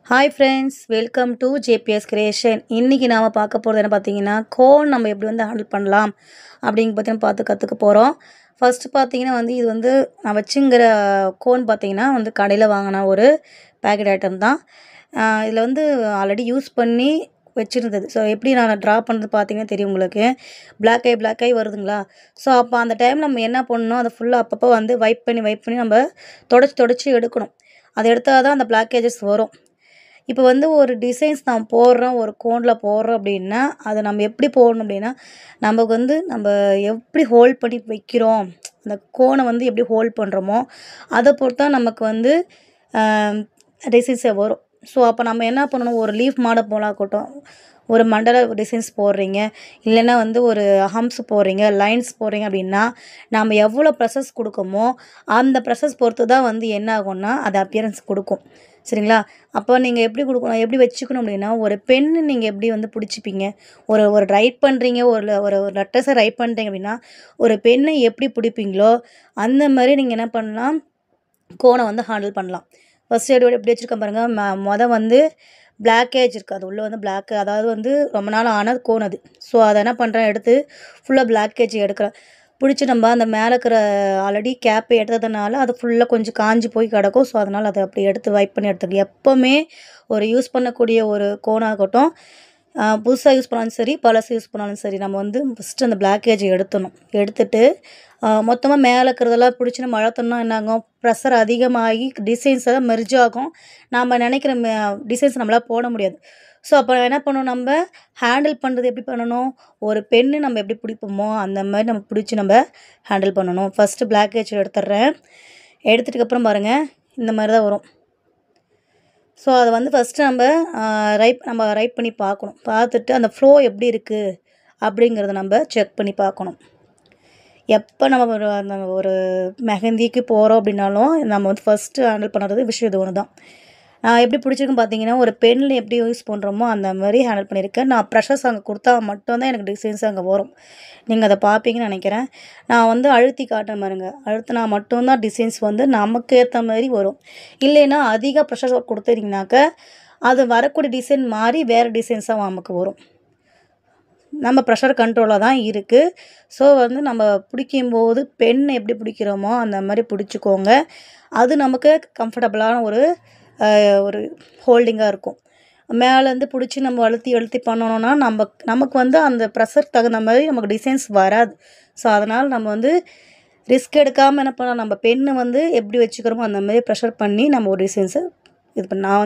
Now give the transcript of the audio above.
Hi friends, welcome to JBS creation. இன்றைக்கி நாம் பார்க்க போகிறது என்ன பார்த்தீங்கன்னா, கோன் நம்ம எப்படி ஹேண்டில் பண்ணலாம் பார்த்து கற்றுக்க போகிறோம். ஃபஸ்ட்டு பார்த்தீங்கன்னா இது நான் வச்சுங்கிற கோன் பார்த்தீங்கன்னா கடையில் வாங்கின ஒரு பேக்கெட் ஐட்டம் தான். இதில் ஆல்ரெடி யூஸ் பண்ணி வச்சுருந்தது. ஸோ எப்படி நான் ட்ரா பண்ணுறது பார்த்தீங்கன்னா தெரியும் உங்களுக்கு. பிளாக் ஆகி வருதுங்களா? ஸோ அப்போ அந்த டைமில் நம்ம என்ன பண்ணணும், அதை ஃபுல்லாக அப்பப்போ வைப் பண்ணி நம்ம தொடச்சி எடுக்கணும். அதை எடுத்தால் தான் அந்த பிளாக்கேஜஸ் வரும். இப்போ ஒரு டிசைன்ஸ் நான் போடுறோம், ஒரு கோனில் போடுறோம் அப்படின்னா, அதை நம்ம எப்படி போடணும் அப்படின்னா, நமக்கு நம்ம எப்படி ஹோல்ட் பண்ணி வைக்கிறோம், அந்த கோனை எப்படி ஹோல்ட் பண்ணுறோமோ அதை பொறுத்து தான் நமக்கு டிசைன்ஸே வரும். ஸோ அப்போ நம்ம என்ன பண்ணணும், ஒரு லீஃப் மாடல் போலாக்கட்டும், ஒரு மண்டல டிசைன்ஸ் போடுறீங்க, இல்லைன்னா ஒரு ஹம்ஸ் போடுறீங்க, லைன்ஸ் போடுறீங்க அப்படின்னா, நம்ம எவ்வளோ ப்ரெஷர்ஸ் கொடுக்கமோ அந்த ப்ரெஷர்ஸ் பொறுத்து தான் என்ன ஆகும்னா அது அப்பியரன்ஸ் கொடுக்கும். சரிங்களா? அப்போ நீங்கள் எப்படி கொடுக்கணும், எப்படி வச்சுக்கணும் அப்படின்னா, ஒரு பென்னு நீங்கள் எப்படி பிடிச்சிப்பீங்க, ஒரு ஒரு ரைட் பண்ணுறீங்க, ஒரு ஒரு லெட்டர்ஸை ரைட் பண்ணுறீங்க அப்படின்னா, ஒரு பென்னை எப்படி பிடிப்பீங்களோ அந்த மாதிரி நீங்கள் என்ன பண்ணலாம், கோனை ஹேண்டில் பண்ணலாம். ஃபஸ்ட் எப்படி வச்சுருக்கேன் பாருங்கள். பிளாக்கேஜ் இருக்குது, அது உள்ளே பிளாக்கு, அதாவது ரொம்ப நாள் ஆன கோன் அது. ஸோ அதை என்ன பண்ணுறேன், எடுத்து ஃபுல்லாக பிளாக்கேஜ் எடுக்கிறேன். பிடிச்சி நம்ம அந்த மேலே இருக்கிற ஆல்ரெடி கேப்பை எடுத்ததுனால அது ஃபுல்லாக கொஞ்சம் காஞ்சி போய் கிடக்கும். ஸோ அதனால் அதை அப்படி எடுத்து வைப் பண்ணி எடுத்துக்க. எப்போவுமே ஒரு யூஸ் பண்ணக்கூடிய ஒரு கோனாகட்டும், புதுசாக யூஸ் பண்ணாலும் சரி, பழசு யூஸ் பண்ணாலும் சரி, நம்ம ஃபஸ்ட்டு அந்த பிளாக்கேஜை எடுத்துட்டு மொத்தமாக மேலே இருக்கிறதெல்லாம் பிடிச்சி நம்ம அழுத்தோம்னா என்னாகும், ப்ரெஷர் அதிகமாகி டிசைன்ஸ் எல்லாம் மெர்ஜ் ஆகும். நாம் நினைக்கிற டிசைன்ஸ் நம்மளால் போட முடியாது. ஸோ அப்போ என்ன பண்ணணும், நம்ம ஹேண்டில் பண்ணுறது எப்படி பண்ணணும், ஒரு பென்னு நம்ம எப்படி பிடிப்போமோ அந்த மாதிரி நம்ம பிடிச்சி நம்ம ஹேண்டில் பண்ணணும். ஃபஸ்ட்டு பிளாக்கேஜ் எடுத்துடுறேன். எடுத்துட்டுக்கப்புறம் பாருங்கள், இந்த மாதிரி தான் வரும். ஸோ அதை ஃபஸ்ட்டு நம்ம ரைட் பண்ணி பார்க்கணும். பார்த்துட்டு அந்த ஃப்ளோ எப்படி இருக்குது அப்படிங்கிறத நம்ம செக் பண்ணி பார்க்கணும். எப்போ நம்ம ஒரு மெஹந்திக்கு போகிறோம் அப்படின்னாலும் நம்ம ஃபஸ்ட்டு ஹேண்டில் பண்ணுறது விஷயம் இது ஒன்று தான். நான் எப்படி பிடிச்சிருக்குன்னு பார்த்தீங்கன்னா, ஒரு பென்னில் எப்படி யூஸ் பண்ணுறோமோ அந்த மாதிரி ஹேண்டில் பண்ணியிருக்கேன். நான் ப்ரெஷர்ஸ் அங்கே கொடுத்தா மட்டும்தான் எனக்கு டிசைன்ஸ் அங்கே வரும். நீங்கள் அதை பார்ப்பீங்கன்னு நினைக்கிறேன். நான் அழுத்தி காட்டுறேன் பாருங்க. அழுத்தினா மட்டும்தான் டிசைன்ஸ் நமக்கு ஏற்ற மாதிரி வரும். இல்லைன்னா அதிக ப்ரெஷர் கொடுத்துட்டிங்கனாக்க அது வரக்கூடிய டிசைன் மாறி வேறு டிசைன்ஸாக நமக்கு வரும். நம்ம ப்ரெஷர் கண்ட்ரோலாக தான் இருக்குது. ஸோ நம்ம பிடிக்கும்போது பென் எப்படி பிடிக்கிறோமோ அந்த மாதிரி பிடிச்சிக்கோங்க. அது நமக்கு கம்ஃபர்டபுளான ஒரு ஹோல்டிங்காக இருக்கும். மேலேருந்து பிடிச்சி நம்ம அழுத்தி பண்ணணும்னா நமக்கு அந்த ப்ரெஷருக்கு தகுந்த மாதிரி நமக்கு டிசைன்ஸ் வராது. ஸோ அதனால் நம்ம ரிஸ்க் எடுக்காமல் என்ன பண்ணலாம், நம்ம பென்னு எப்படி வச்சுக்கிறோமோ அந்த மாதிரி ப்ரெஷர் பண்ணி நம்ம ஒரு டிசைன்ஸை இது பண்ண நான்